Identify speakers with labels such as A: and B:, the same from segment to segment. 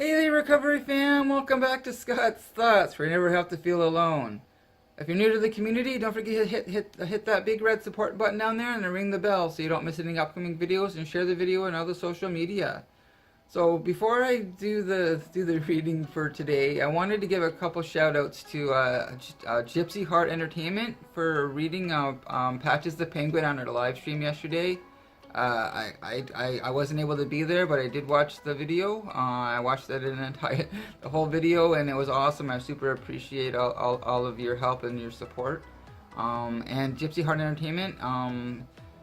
A: Hey there, recovery fam! Welcome back to Scott's Thoughts, where you never have to feel alone. If you're new to the community, don't forget to hit that big red support button down there and then ring the bell so you don't miss any upcoming videos, and share the video on other social media. So before I do the reading for today, I wanted to give a couple shout outs to Gypsy Heart Entertainment for reading Patches the Penguin on our live stream yesterday. I wasn't able to be there, but I did watch the video. I watched that in the whole video, and it was awesome. I super appreciate all of your help and your support. And Gypsy Heart Entertainment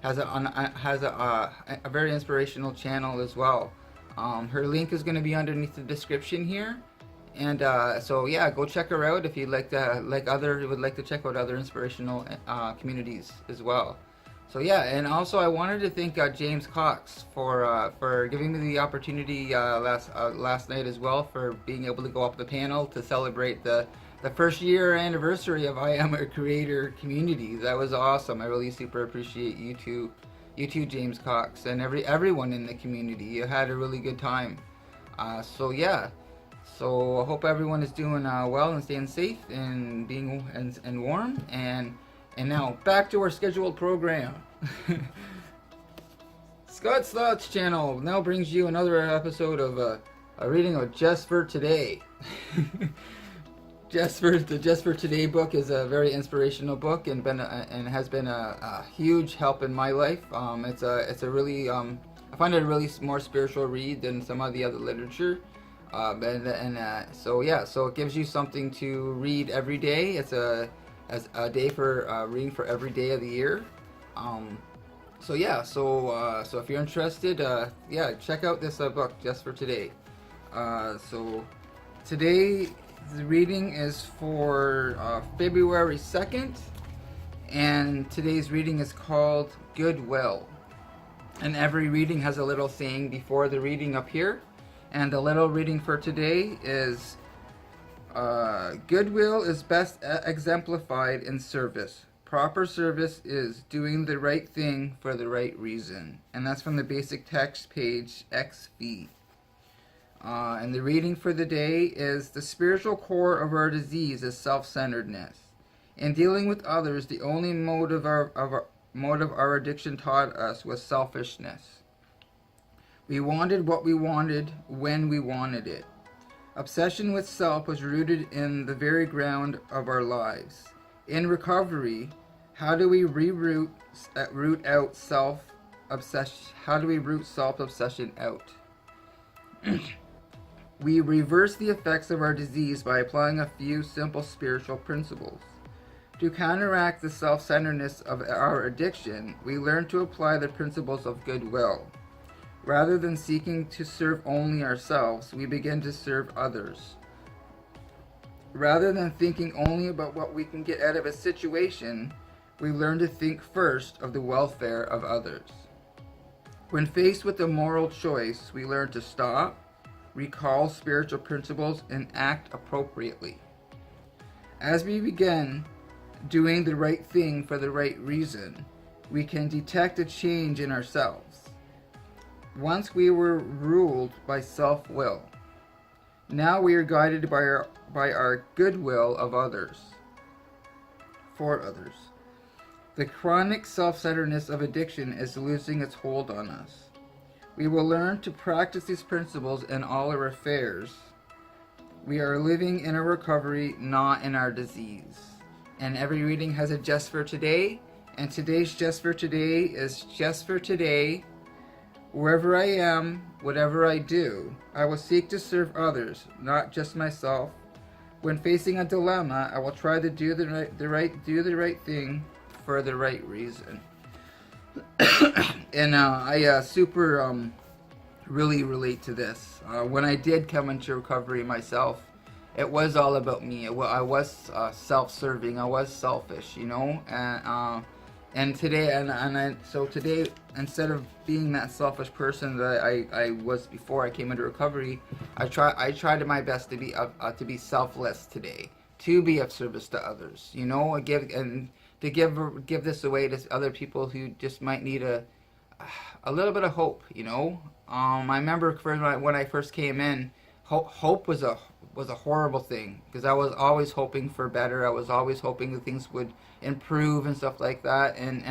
A: has a very inspirational channel as well. Her link is going to be underneath the description here, and so yeah, go check her out if you'd like to would like to check out other inspirational communities as well. So yeah, and also I wanted to thank James Cox for giving me the opportunity last night as well, for being able to go up the panel to celebrate the first year anniversary of I Am a Creator community. That was awesome. I really super appreciate you too, James Cox, and everyone in the community. You had a really good time. So yeah, so I hope everyone is doing well and staying safe and being and warm. And now back to our scheduled program. Scott's Thoughts channel now brings you another episode of a reading of Just for Today. The Just for Today book is a very inspirational book, and has been a huge help in my life. It's a really I find it a really more spiritual read than some of the other literature. So yeah, so it gives you something to read every day. It's as a day for reading for every day of the year. So yeah, so if you're interested, yeah, check out this book Just for Today. So today the reading is for February 2nd, and today's reading is called Goodwill. And every reading has a little saying before the reading up here, and the little reading for today is Goodwill is best exemplified in service. Proper service is doing the right thing for the right reason. And that's from the basic text, page XV. And the reading for the day is the spiritual core of our disease is self-centeredness. In dealing with others, the only motive our addiction taught us was selfishness. We wanted what we wanted when we wanted it. Obsession with self was rooted in the very ground of our lives. In recovery, how do we root out self-obsession? How do we root self-obsession out? We reverse the effects of our disease by applying a few simple spiritual principles. To counteract the self-centeredness of our addiction, we learn to apply the principles of goodwill. Rather than seeking to serve only ourselves, we begin to serve others. Rather than thinking only about what we can get out of a situation, we learn to think first of the welfare of others. When faced with a moral choice, we learn to stop, recall spiritual principles, and act appropriately. As we begin doing the right thing for the right reason, we can detect a change in ourselves. Once we were ruled by self-will. Now we are guided by our goodwill of others, for others. The chronic self-centeredness of addiction is losing its hold on us. We will learn to practice these principles in all our affairs. We are living in a recovery, not in our disease. And every reading has a just for today, and today's just for today is just for today. Wherever I am, whatever I do, I will seek to serve others, not just myself. When facing a dilemma, I will try to do the right thing for the right reason. And I super really relate to this. When I did come into recovery myself, it was all about me. I was self-serving. I was selfish, you know. And today, so today, instead of being that selfish person that I was before I came into recovery, I tried my best to be selfless today, to be of service to others. You know, to give this away to other people who just might need a little bit of hope. You know, I remember when I first came in, hope was a horrible thing, because I was always hoping for better. I was always hoping that things would improve and stuff like that. And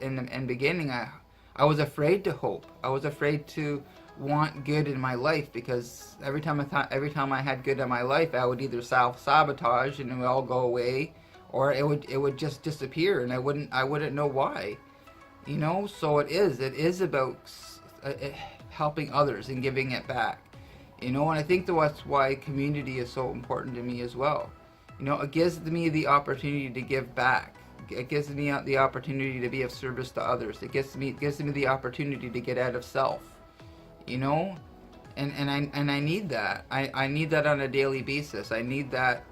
A: in the beginning, I was afraid to hope. I was afraid to want good in my life, because every time I had good in my life, I would either self-sabotage and it would all go away, or it would just disappear, and I wouldn't know why. You know, so it is about helping others and giving it back. You know, and I think that's why community is so important to me as well. You know, it gives me the opportunity to give back. It gives me the opportunity to be of service to others. It gives me the opportunity to get out of self. You know, and I need that. I need that on a daily basis. I need that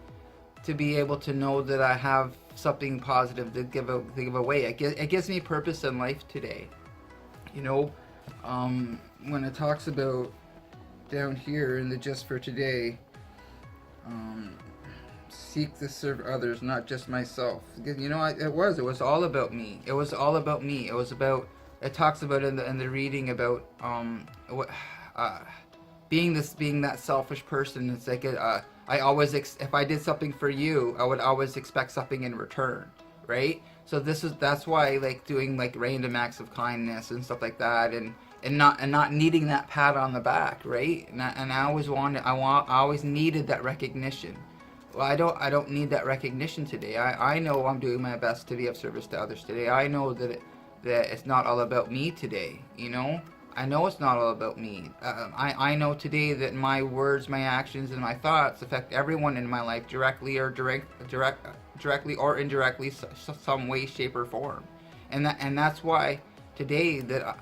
A: to be able to know that I have something positive to give away. It gives me purpose in life today. You know, when it talks about down here in the just for today, seek to serve others, not just myself. You know, it was all about me. It was all about me. It was about, it talks about in the reading about being that selfish person. It's like I always if I did something for you, I would always expect something in return, right? So that's why I like doing like random acts of kindness and stuff like that, and not needing that pat on the back, right? And I always needed that recognition. Well, I don't need that recognition today. I know I'm doing my best to be of service to others today. I know that it's not all about me today. You know, I know it's not all about me. I know today that my words, my actions, and my thoughts affect everyone in my life directly or directly or indirectly, some way, shape, or form. And that's why today that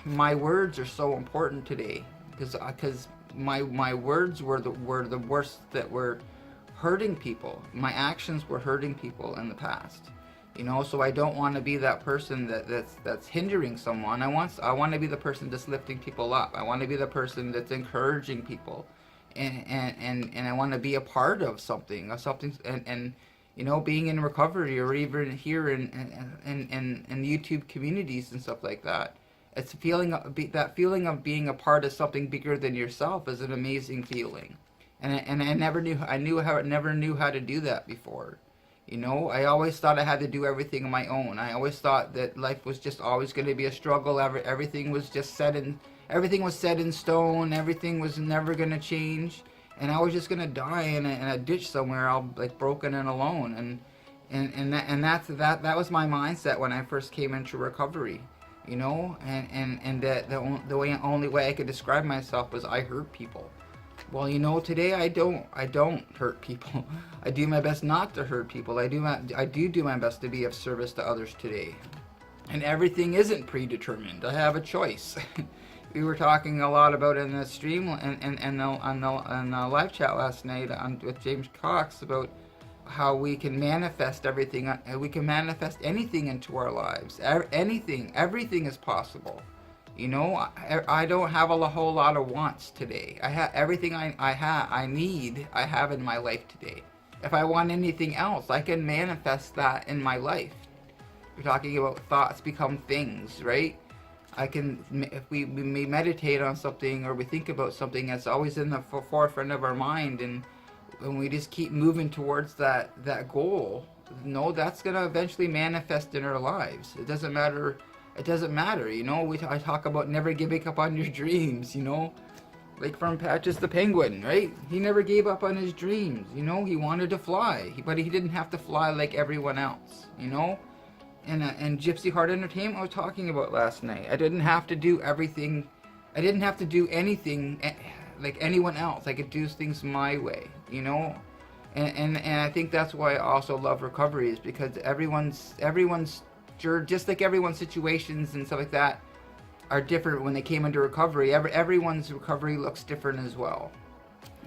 A: my words are so important today, because my words were the worst that were hurting people. My actions were hurting people in the past. You know, so I don't want to be that person that's hindering someone. I want to be the person that's lifting people up. I want to be the person that's encouraging people, and I want to be a part of something, and you know, being in recovery, or even here in YouTube communities and stuff like that. It's that feeling of being a part of something bigger than yourself is an amazing feeling, and I never knew how to do that before. You know, I always thought I had to do everything on my own. I always thought that life was just always going to be a struggle. Everything was set in stone. Everything was never going to change, and I was just going to die in a ditch somewhere, all like broken and alone. That was my mindset when I first came into recovery. You know, and that the only way I could describe myself was I hurt people. Well, you know, today I don't hurt people. I do my best not to hurt people. I do my best to be of service to others today. And everything isn't predetermined. I have a choice. We were talking a lot about in the stream and on the live chat last night with James Cox about how we can manifest everything. We can manifest anything into our lives. Everything is possible. You know, I don't have a whole lot of wants today. I have everything I have in my life today. If I want anything else, I can manifest that in my life. We're talking about thoughts become things, right? If we meditate on something, or we think about something, that's always in the forefront of our mind, and when we just keep moving towards that goal, that's going to eventually manifest in our lives. It doesn't matter, you know. I talk about never giving up on your dreams, you know. Like from Patches the Penguin, right? He never gave up on his dreams, you know. He wanted to fly, but he didn't have to fly like everyone else, you know. And Gypsy Heart Entertainment I was talking about last night. I didn't have to do everything. I didn't have to do anything like anyone else. I could do things my way, you know. And I think that's why I also love recovery, is because everyone's just like everyone's situations and stuff like that are different when they came into recovery. Everyone's recovery looks different as well.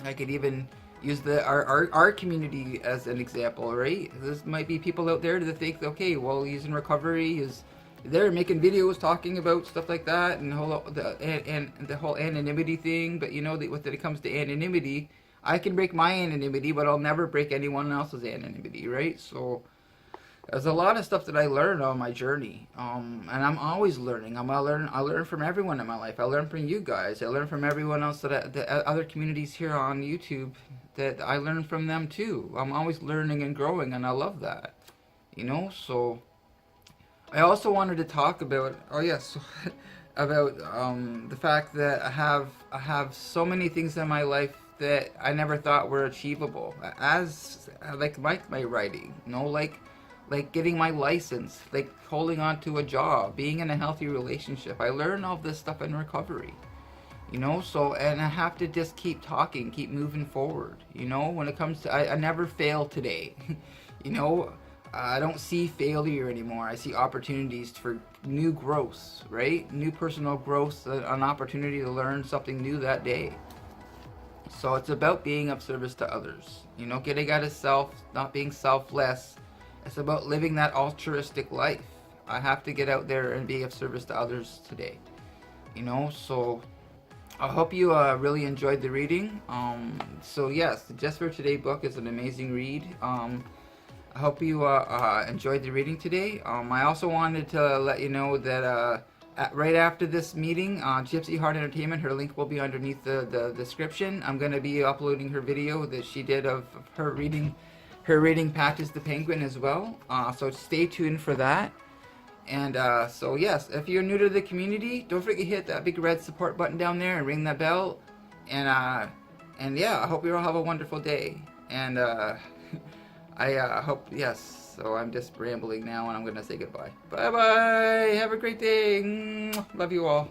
A: I could even use our community as an example, right? There might be people out there that think, okay, well, he's in recovery, he's there making videos talking about stuff like that, and the whole anonymity thing. But you know that when it comes to anonymity, I can break my anonymity, but I'll never break anyone else's anonymity, right? So There's a lot of stuff that I learned on my journey, and I'm always learning. I learn from everyone in my life. I learn from you guys. I learn from everyone else the other communities here on YouTube. That I learn from them too. I'm always learning and growing, and I love that. You know, so I also wanted to talk about. Oh yes, about the fact that I have so many things in my life that I never thought were achievable. As like my writing, you know, like getting my license, like holding on to a job, being in a healthy relationship. I learned all this stuff in recovery, you know. So, and I have to just keep talking, keep moving forward, you know. When it comes to, I never fail today. You know, I don't see failure anymore. I see opportunities for new growth, right? New personal growth, an opportunity to learn something new that day. So it's about being of service to others, you know, getting out of self, not being selfless. It's about living that altruistic life. I have to get out there and be of service to others today, you know. So I hope you really enjoyed the reading. So yes, the Just for Today book is an amazing read. I hope you enjoyed the reading today. I also wanted to let you know that right after this meeting, Gypsy Heart Entertainment, her link will be underneath the description. I'm going to be uploading her video that she did of her reading Patches the Penguin as well. So stay tuned for that. And so yes, if you're new to the community, don't forget to hit that big red support button down there and ring that bell. And yeah, I hope you all have a wonderful day. And I hope, yes. So I'm just rambling now, and I'm gonna say goodbye. Bye bye. Have a great day. Love you all.